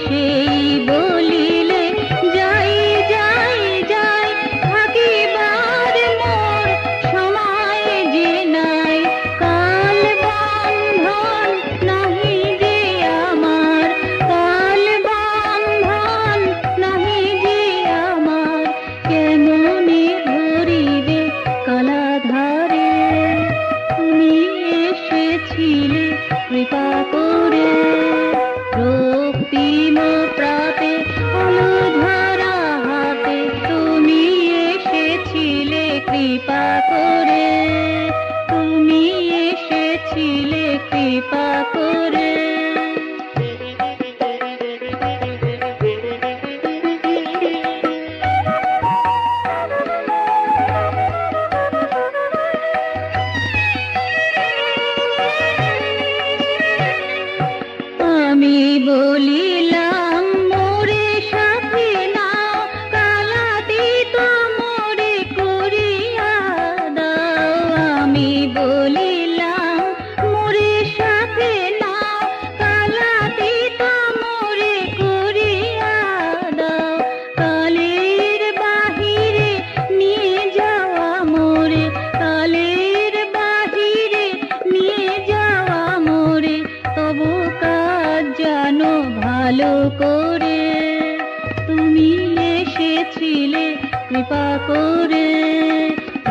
সেই বলিলে যাই যাই যাই থাকিবার মোর সময় যে নাই, কাল বন্ধন নাহি যে আমার, কাল বন্ধন নাহি যে আমার, কেমনে ধরিবে কালাধারে, তুমি এসেছিলে কৃপা করে, রক্তিম প্রাতে আলো ধরা হাতে, তুমি এসেছিলে কৃপা করে, তুমি এসেছিলে কৃপা করে। আমি বলিলাম মোরে সাথে নাও, কালাতীত মোরে করিয়া দাও। আমি বলিলাম মোরে সাথে নাও, কালাতীত মোরে করিয়া দাও। কালের বাহিরে নিয়ে যাওয়া মোরে, কালের বাহিরে নিয়ে যাওয়া মোরে, তবু কাজ জানো ভালো করে, তুমি এসেছিলে কৃপা করে,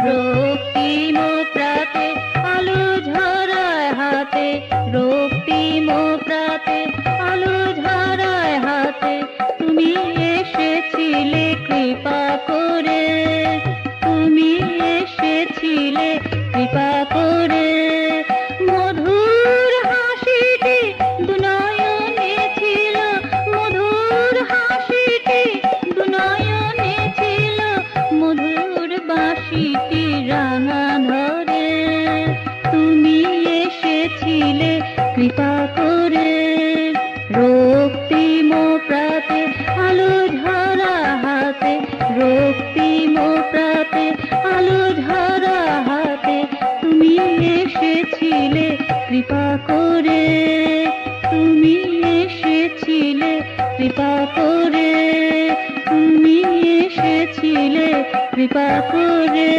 রক্তিম প্রাতে আলো ঝরায় হাতে, রক্তিম প্রাতে আলো ঝরায় হাতে, তুমি এসেছিলে কৃপা করে, তুমি এসেছিলে কৃপা করে। মধুর হাসিটি দুনয়নে ছিল, মধুর হাসিটি দুনয়নে ছিল, মধুর বাঁশিটি রাঙা ধরে, তুমি এসেছিলে কৃপা করে, রক্তিম প্রাতে আলো ঝরা হাতে, রক্তিম প্রাতে আলো ঝরা হাতে, তুমি এসেছিলে কৃপা করে, তুমি এসেছিলে কৃপা করে, তুমি এসেছিলে কৃপা করে।